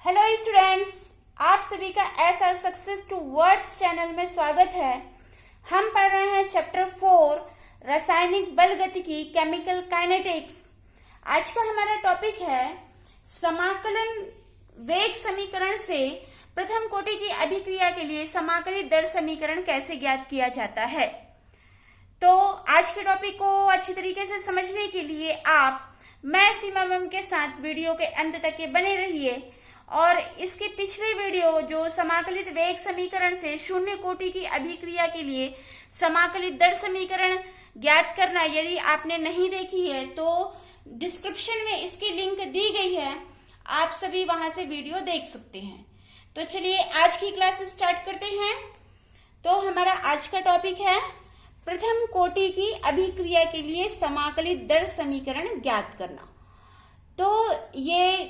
Hello students, आप सभी का SR success towards channel में स्वागत है। हम पढ़ रहे हैं चैप्टर 4 रासायनिक बल गतिकी केमिकल काइनेटिक्स। आज का हमारा टॉपिक है समाकलन वेग समीकरण से प्रथम कोटि की अभिक्रिया के लिए समाकलित दर समीकरण कैसे ज्ञात किया जाता है। तो आज के टॉपिक को अच्छी तरीके से समझने के लिए आप मैं सीमा मैम के साथ वीडियो के अंत तक के बने रहिए और इसके पिछले वीडियो जो समाकलित वेग समीकरण से शून्य कोटि की अभिक्रिया के लिए समाकलित दर समीकरण ज्ञात करना, यदि आपने नहीं देखी है तो डिस्क्रिप्शन में इसकी लिंक दी गई है, आप सभी वहां से वीडियो देख सकते हैं। तो चलिए आज की क्लास स्टार्ट करते हैं। तो हमारा आज का टॉपिक है प्रथम कोटि की अभिक्रिया के लिए समाकलित दर समीकरण ज्ञात करना। तो ये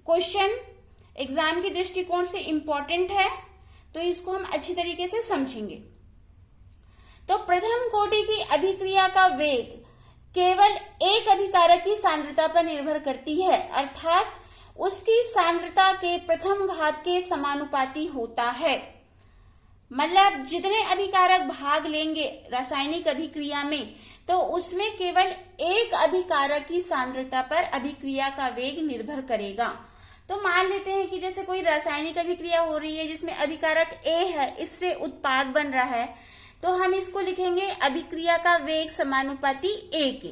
क्वेश्चन एग्जाम के दृष्टिकोण से इंपॉर्टेंट है, तो इसको हम अच्छी तरीके से समझेंगे। तो प्रथम कोटि की अभिक्रिया का वेग केवल एक अभिकारक की सांद्रता पर निर्भर करती है, अर्थात उसकी सांद्रता के प्रथम घात के समानुपाती होता है। मतलब जितने अभिकारक भाग लेंगे रासायनिक अभिक्रिया में, तो उसमें केवल एक अभिकारक की सांद्रता पर अभिक्रिया का वेग निर्भर करेगा। तो मान लेते हैं कि जैसे कोई रासायनिक अभिक्रिया हो रही है जिसमें अभिकारक A है, इससे उत्पाद बन रहा है, तो हम इसको लिखेंगे अभिक्रिया का वेग समानुपाती A के,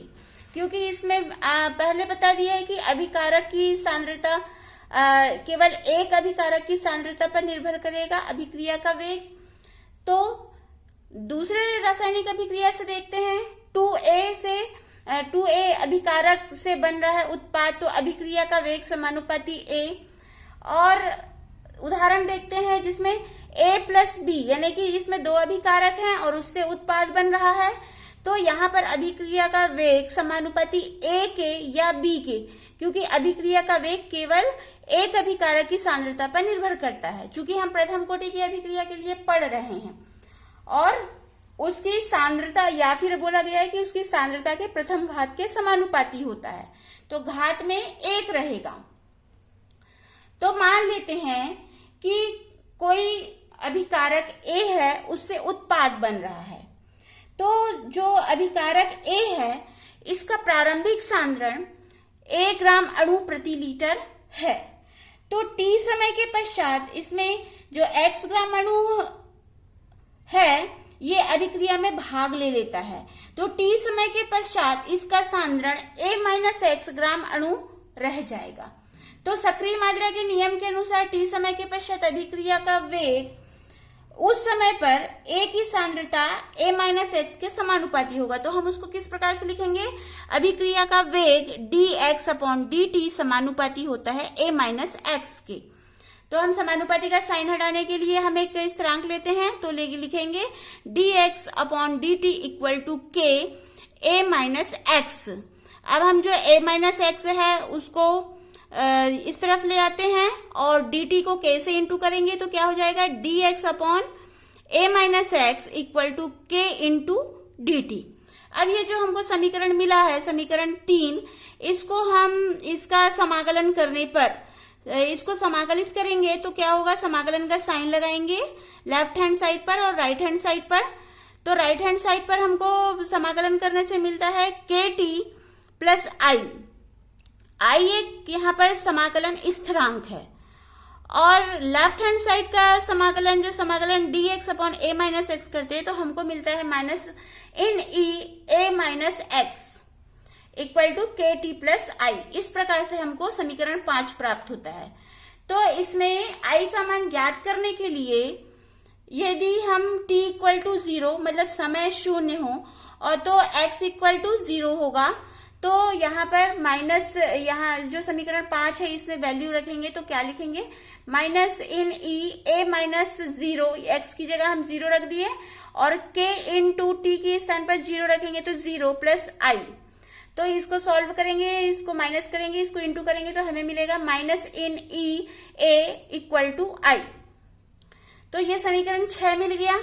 क्योंकि इसमें पहले बता दिया है कि अभिकारक की सांद्रता केवल एक अभिकारक की सांद्रता पर निर्भर करेगा अभिक्रिया का वेग। तो दूसरे रासायनिक अभिक्रिया से देखते हैं, 2A अभिकारक से बन रहा है उत्पाद, तो अभिक्रिया का वेग समानुपाती A। और उदाहरण देखते हैं जिसमें A प्लस B, यानी कि इसमें दो अभिकारक हैं और उससे उत्पाद बन रहा है, तो यहाँ पर अभिक्रिया का वेग समानुपाती A के या B के, क्योंकि अभिक्रिया का वेग केवल एक अभिकारक की सांद्रता पर निर्भर करता है। चूंकि हम प्रथम कोटि की अभिक्रिया के लिए पढ़ रहे हैं और उसकी सांद्रता, या फिर बोला गया है कि उसकी सांद्रता के प्रथम घात के समानुपाती होता है, तो घात में एक रहेगा। तो मान लेते हैं कि कोई अभिकारक A है, उससे उत्पाद बन रहा है। तो जो अभिकारक A है, इसका प्रारंभिक सांद्रण 1 ग्राम अणु प्रति लीटर है। तो T समय के पश्चात इसमें जो X ग्राम अणु है ये अभिक्रिया में भाग ले लेता है, तो T समय के पश्चात इसका सांद्रण A-X ग्राम अणु रह जाएगा। तो सक्रिय मात्रा के नियम के अनुसार T समय के पश्चात अभिक्रिया का वेग उस समय पर A की सांद्रता A-X के समानुपाती होगा। तो हम उसको किस प्रकार से लिखेंगे, अभिक्रिया का वेग dx/dt समानुपाती होता है A-X के। तो हम समानुपाती का साइन हटाने के लिए हम एक स्थिरांक लेते हैं, तो लिखेंगे dx/dt equal to k A-X। अब हम जो A-X है उसको इस तरफ ले आते हैं और dt को k से इंटू करेंगे, तो क्या हो जाएगा dx/A-X equal to k into dt। अब ये जो हमको समीकरण मिला है, समीकरण 3, इसको हम इसका समाकलन करने पर इसको समाकलित करेंगे तो क्या होगा, समाकलन का साइन लगाएंगे लेफ्ट हैंड साइड पर और राइट हैंड साइड पर। तो राइट हैंड साइड पर हमको समाकलन करने से मिलता है kt प्लस i एक यहाँ पर समाकलन स्थिरांक है, और लेफ्ट हैंड साइड का समाकलन जो समाकलन dx/A-X करते हैं तो हमको मिलता है minus in A-X equal to kt plus i। इस प्रकार से हमको समीकरण 5 प्राप्त होता है। तो इसमें i का मान ज्ञात करने के लिए यदि हम t इक्वल टू 0 मतलब समय शून्य हो और तो x इक्वल टू 0 होगा, तो यहाँ पर माइनस, यहाँ जो समीकरण 5 है इसमें वैल्यू रखेंगे तो क्या लिखेंगे, माइनस इन A-0, x की जगह हम 0 रख दिए और k इंटू टी के स्थान पर 0 रखेंगे तो 0 प्लस i। तो इसको सॉल्व करेंगे, इसको माइनस करेंगे, इसको इंटू करेंगे तो हमें मिलेगा minus in A equal to i। तो ये समीकरण 6 मिल गया।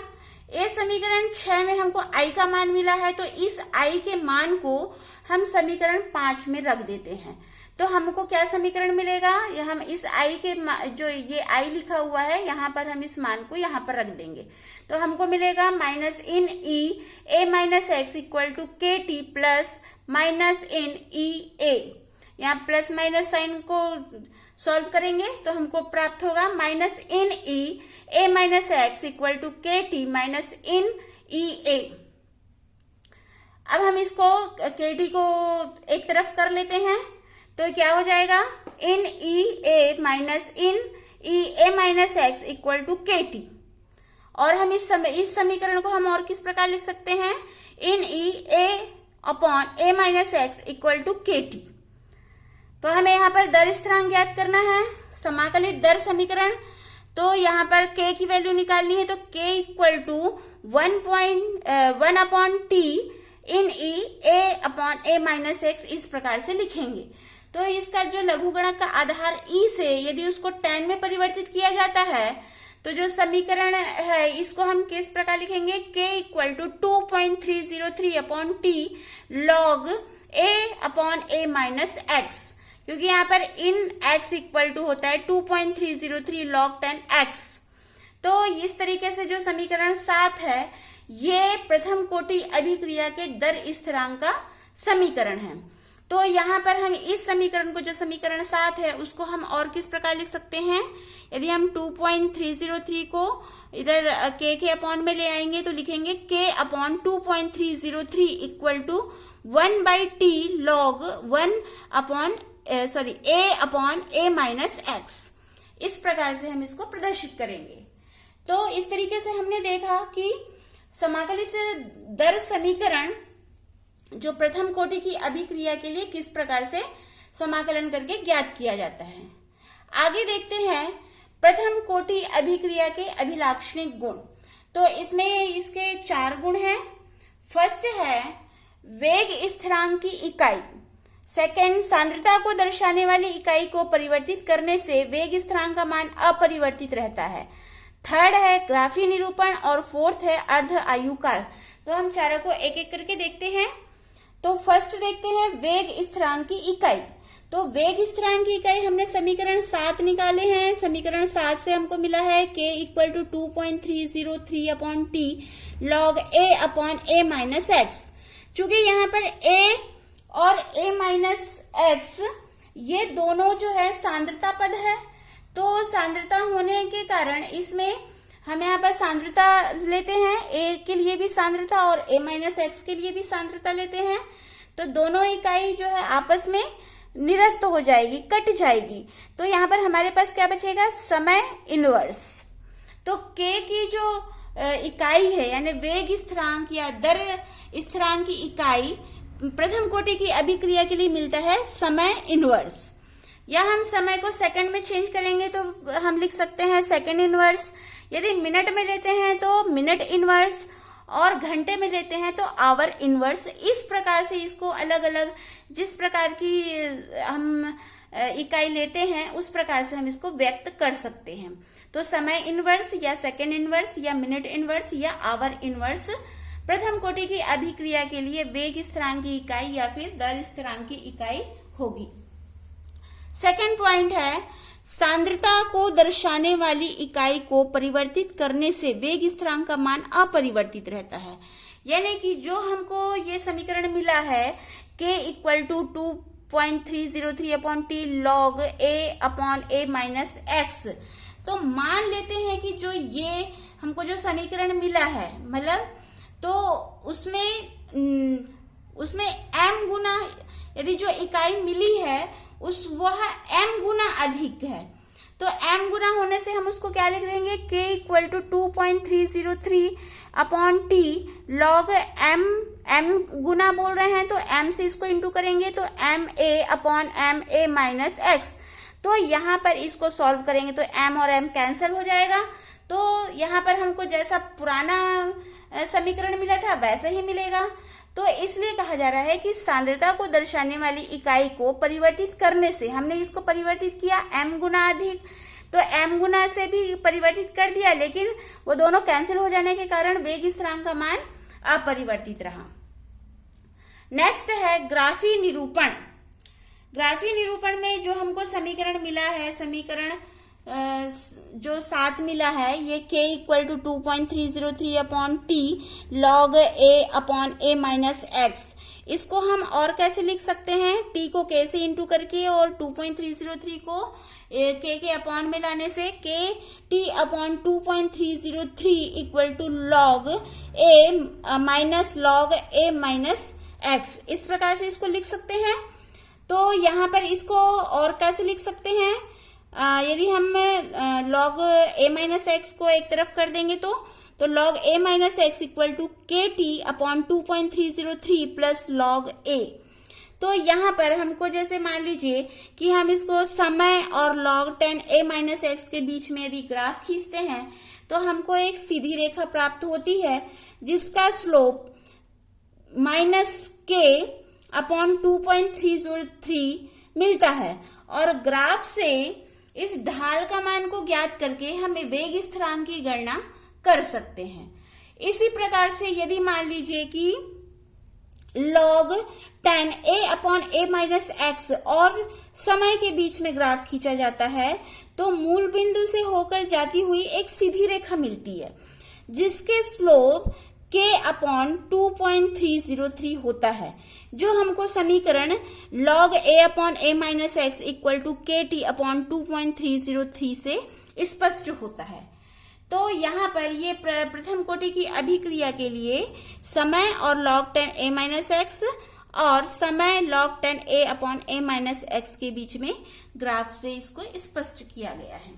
ये समीकरण 6 में हमको i का मान मिला है, तो इस i के मान को हम समीकरण 5 में रख देते हैं। तो हमको क्या समीकरण मिलेगा, हम इस आई के जो ये आई लिखा हुआ है यहाँ पर हम इस मान को यहाँ पर रख देंगे, तो हमको मिलेगा minus in E A minus x equal to के T plus minus in E A. यहाँ प्लस माइनस साइन को सॉल्व करेंगे तो हमको प्राप्त होगा minus in E A minus x equal to के T minus in E A. अब हम इसको के टी को एक तरफ कर लेते हैं तो क्या हो जाएगा, in E A minus in E A minus x equal to के टी। और हम इस समीकरण को हम और किस प्रकार लिख सकते हैं, in E A upon A minus x equal to के टी। तो हमें यहाँ पर दर स्थिरांक ज्ञात करना है, समाकलित दर समीकरण। तो यहाँ पर k की वैल्यू निकालनी है, तो k equal to 1 upon T in E A upon A minus X इस प्रकार से लिखेंगे। तो इसका जो लघुगणक का आधार ई से यदि उसको tan में परिवर्तित किया जाता है तो जो समीकरण है इसको हम किस प्रकार लिखेंगे, k equal to 2.303 upon T log a upon A minus X, क्योंकि यहाँ पर इन x इक्वल टू होता है 2.303 लॉग 10x। तो इस तरीके से जो समीकरण 7 है ये प्रथम कोटि अभिक्रिया के दर स्थिरांक का समीकरण है। तो यहाँ पर हम इस समीकरण को, जो समीकरण 7 है, उसको हम और किस प्रकार लिख सकते हैं, यदि हम 2.303 को इधर k के अपॉन में ले आएंगे तो लिखेंगे k upon 2.303 equal to 1 by T log 1 upon a upon a minus X. इस प्रकार से हम इसको प्रदर्शित करेंगे। तो इस तरीके से हमने देखा कि समाकलित दर समीकरण जो प्रथम कोटि की अभिक्रिया के लिए किस प्रकार से समाकलन करके ज्ञात किया जाता है। आगे देखते हैं प्रथम कोटि अभिक्रिया के अभिलाक्षणिक गुण। तो इसमें इसके 4 गुण हैं। फर्स्ट है वेग स्थिरांक की इकाई। सेकंड, सांद्रता को दर्शाने वाली इकाई को परिवर्तित करने से वेग स्थिरांक का मान अपरिवर्तित रहता है। थर्ड है ग्राफी निरूपण और फोर्थ है अर्ध आयुकाल। तो हम चारों को एक एक करके देखते हैं। तो फर्स्ट देखते हैं वेग स्थिरांक की इकाई। तो वेग स्थिरांक की इकाई हमने समीकरण 7 निकाले हैं। समीकरण 7 से हमको मिला है k equal to 2.303 upon T log a upon a minus X. चूंकि यहाँ पर a और a माइनस एक्स ये दोनों जो है सांद्रता पद है, तो सांद्रता होने के कारण इसमें हम यहाँ पर सांद्रता लेते हैं, a के लिए भी सांद्रता और a माइनस एक्स के लिए भी सांद्रता लेते हैं। तो दोनों इकाई जो है आपस में निरस्त हो जाएगी, कट जाएगी। तो यहाँ पर हमारे पास क्या बचेगा, समय इनवर्स। तो k की जो इकाई है यानी वेग स्थिरांक या दर स्थिरांक की इकाई प्रथम कोटि की अभिक्रिया के लिए मिलता है समय इनवर्स। या हम समय को सेकंड में चेंज करेंगे तो हम लिख सकते हैं सेकंड इनवर्स। यदि मिनट में लेते हैं तो मिनट इनवर्स, और घंटे में लेते हैं तो आवर इनवर्स। इस प्रकार से इसको अलग अलग जिस प्रकार की हम इकाई लेते हैं उस प्रकार से हम इसको व्यक्त कर सकते हैं। तो समय इनवर्स या सेकंड इनवर्स या मिनट इनवर्स या आवर इनवर्स प्रथम कोटि की अभिक्रिया के लिए वेग स्थिरांक की इकाई या फिर दर स्थिरांक की इकाई होगी। सेकंड पॉइंट है सांद्रता को दर्शाने वाली इकाई को परिवर्तित करने से वेग स्थिरांक का मान अपरिवर्तित रहता है। यानी कि जो हमको ये समीकरण मिला है k equal to 2.303 upon T log a upon a minus X. तो मान लेते हैं कि जो ये हमको जो समीकरण मिला है मतलब तो उसमें m गुना यदि जो इकाई मिली है वह m गुना अधिक है। तो m गुना होने से हम उसको क्या लिख देंगे, k equal to 2.303 upon T log m गुना बोल रहे हैं तो m से इसको इंटू करेंगे तो m a upon m a minus X. तो यहाँ पर इसको सॉल्व करेंगे तो m और m कैंसिल हो जाएगा। तो यहाँ पर हमको जैसा पुराना समीकरण मिला था वैसे ही मिलेगा। तो इसलिए कहा जा रहा है कि सांद्रता को दर्शाने वाली इकाई को परिवर्तित करने से, हमने इसको परिवर्तित किया m गुना अधिक, तो m गुना से भी परिवर्तित कर दिया, लेकिन वो दोनों कैंसिल हो जाने के कारण वेग स्थिरांक का मान अपरिवर्तित रहा। नेक्स्ट है ग्राफी निरूपण। ग्राफीय निरूपण में जो हमको समीकरण मिला है, समीकरण जो 7 मिला है, ये k equal to 2.303 upon T log a upon a minus X. इसको हम और कैसे लिख सकते हैं, t को k से इंटू करके और 2.303 को k के अपॉन में लाने से k t upon 2.303 equal to log a minus log a minus X. इस प्रकार से इसको लिख सकते हैं। तो यहाँ पर इसको और कैसे लिख सकते हैं, यदि हम लॉग a माइनस एक्स को एक तरफ कर देंगे तो log a minus x equal to के T upon 2.303 plus log a। तो यहाँ पर हमको जैसे मान लीजिए कि हम इसको समय और log 10 a माइनस एक्स के बीच में यदि ग्राफ खींचते हैं तो हमको एक सीधी रेखा प्राप्त होती है जिसका स्लोप माइनस के अपॉन 2.303 मिलता है। और ग्राफ से इस ढाल का मान को ज्ञात करके हम वेग स्थिरांक की गणना कर सकते हैं। इसी प्रकार से यदि मान लीजिए कि log 10 a upon a minus x और समय के बीच में ग्राफ खींचा जाता है तो मूल बिंदु से होकर जाती हुई एक सीधी रेखा मिलती है जिसके स्लोप k अपॉन 2.303 होता है, जो हमको समीकरण log a upon a minus x equal to के टी अपॉन 2.303 से स्पष्ट होता है। तो यहाँ पर ये प्रथम कोटि की अभिक्रिया के लिए समय और log 10 a माइनस एक्स और समय log 10 a upon a minus x के बीच में ग्राफ से इसको स्पष्ट किया गया है।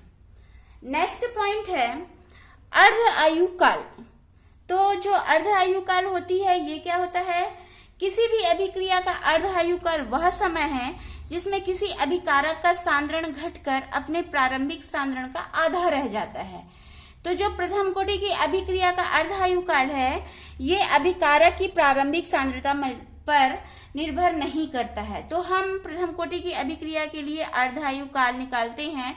नेक्स्ट पॉइंट है अर्ध आयु काल। तो जो अर्ध आयु काल होती है, ये क्या होता है, किसी भी अभिक्रिया का अर्ध आयु काल वह समय है जिसमें किसी अभिकारक का सांद्रण घटकर अपने प्रारंभिक सांद्रण का आधा रह जाता है। तो जो प्रथम कोटि की अभिक्रिया का अर्ध आयु काल है, ये अभिकारक की प्रारंभिक सांद्रता पर निर्भर नहीं करता है। तो हम प्रथम कोटि की अभिक्रिया के लिए अर्ध आयु काल निकालते हैं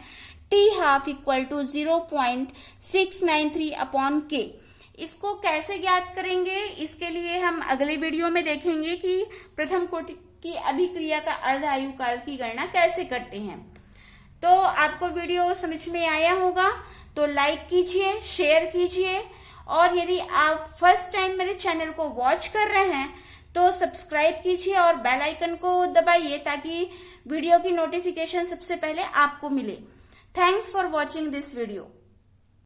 T half equal to 0.693 upon K. इसको कैसे ज्ञात करेंगे, इसके लिए हम अगले वीडियो में देखेंगे कि प्रथम कोटि की अभिक्रिया का अर्ध आयु काल की गणना कैसे करते हैं। तो आपको वीडियो समझ में आया होगा तो लाइक कीजिए, शेयर कीजिए और यदि आप फर्स्ट टाइम मेरे चैनल को वॉच कर रहे हैं तो सब्सक्राइब कीजिए और बेल आइकन को दबाइए ताकि वीडियो की नोटिफिकेशन सबसे पहले आपको मिले। Thanks for watching this video.